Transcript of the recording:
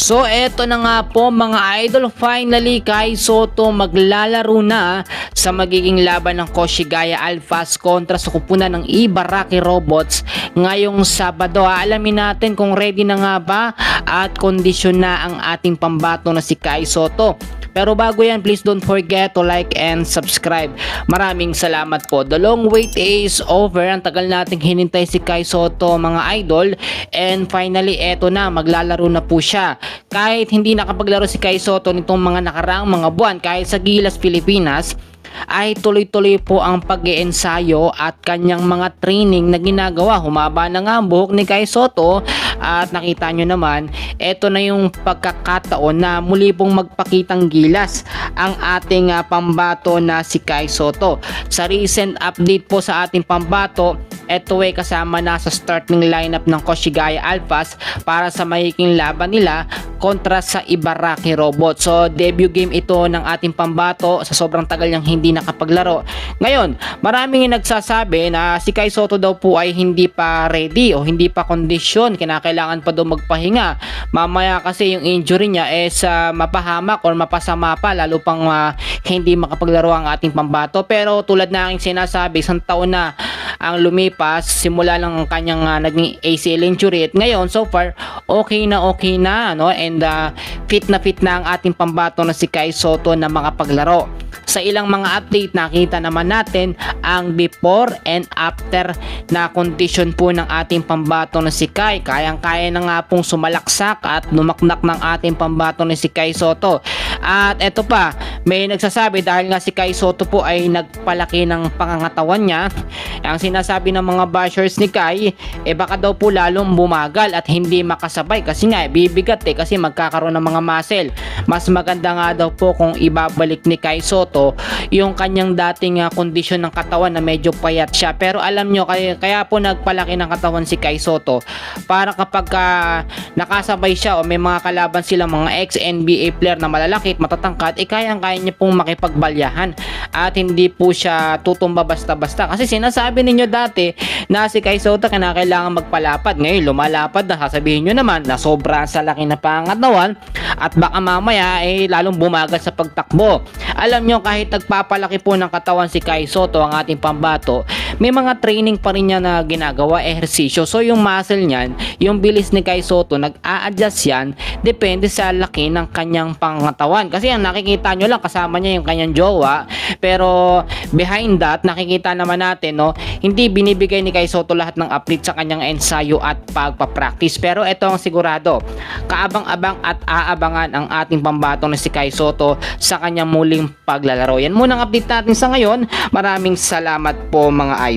So eto na nga po mga idol, finally Kai Sotto maglalaro na sa magiging laban ng Koshigaya Alphas kontra sa kupunan ng Ibaraki Robots ngayong Sabado. Alamin natin kung ready na nga ba at kondisyon na ang ating pambato na si Kai Sotto. Pero bago yan, please don't forget to like and subscribe. Maraming salamat po. The long wait is over. Ang tagal nating hinintay si Kai Sotto mga idol. And finally, eto na, maglalaro na po siya. Kahit hindi nakapaglaro si Kai Sotto nitong mga nakaraang mga buwan, kahit sa Gilas, Pilipinas, ay tuloy-tuloy po ang pag-iensayo at kanyang mga training na ginagawa. Humaba na nga ang buhok ni Kai Sotto at nakita nyo naman, eto na yung pagkakataon na muli pong magpakitang gilas ang ating pambato na si Kai Sotto. Sa recent update po sa ating pambato, eto ay kasama na sa starting lineup ng Koshigaya Alphas para sa magiging laban nila kontra sa Ibaraki Robots. So debut game ito ng ating pambato sa sobrang tagal niyang hindi nakapaglaro. Ngayon, maraming nagsasabi na si Kai Sotto daw po ay hindi pa ready o hindi pa kondisyon, kinakailangan pa daw magpahinga. Mamaya kasi yung injury niya is mapahamak or mapasama pa, lalo pang hindi makapaglaro ang ating pambato. Pero tulad na aking sinasabi, isang taon na ang lumipas simula lang ang kanyang naging ACL injury at ngayon so far okay na no, and fit na ang ating pambato na si Kai Sotto na makapaglaro. Sa ilang mga update nakita naman natin ang before and after na condition po ng ating pambato na si Kai. Kayang-kaya na nga pong sumalaksak at lumaknak ng ating pambato na si Kai Sotto. At eto pa, may nagsasabi dahil nga si Kai Sotto po ay nagpalaki ng pangangatawan niya, ang sinasabi ng mga bashers ni Kai, baka daw po lalong bumagal at hindi makasabay kasi nga bibigat kasi magkakaroon ng mga muscle. Mas maganda nga daw po kung ibabalik ni Kai Sotto yung kanyang dating kondisyon ng katawan na medyo payat siya. Pero alam nyo, kaya po nagpalaki ng katawan si Kai Sotto para kapag nakasabay siya o may mga kalaban silang mga ex-NBA player na malalaki at matatangkad, kayang-kaya niya pong makipagbalyahan at hindi po siya tutumba basta-basta. Kasi sinasabi ninyo dati na si Kai Sotto kailangan magpalapad, ngayon lumalapad na, sasabihin nyo naman na sobra sa laki na pangatawan at baka mamaya lalong bumagal sa pagtakbo. Alam nyo, kahit nagpapalaki po ng katawan si Kai Sotto ang ating pambato, may mga training pa rin niya na ginagawa, ehersisyo. So yung muscle niyan, yung bilis ni Kai Sotto, nag-a-adjust yan depende sa laki ng kanyang pangatawan. Kasi ang nakikita nyo lang kasama niya yung kanyang jowa, pero behind that nakikita naman natin, no, hindi binibigay ni Kai Sotto lahat ng update sa kanyang ensayo at pagpapractice. Pero ito ang sigurado, kaabang-abang at aabangan ang ating pambato na si Kai Sotto sa kanyang muling paglalaro. Yan muna ang update natin sa ngayon. Maraming salamat po mga idol.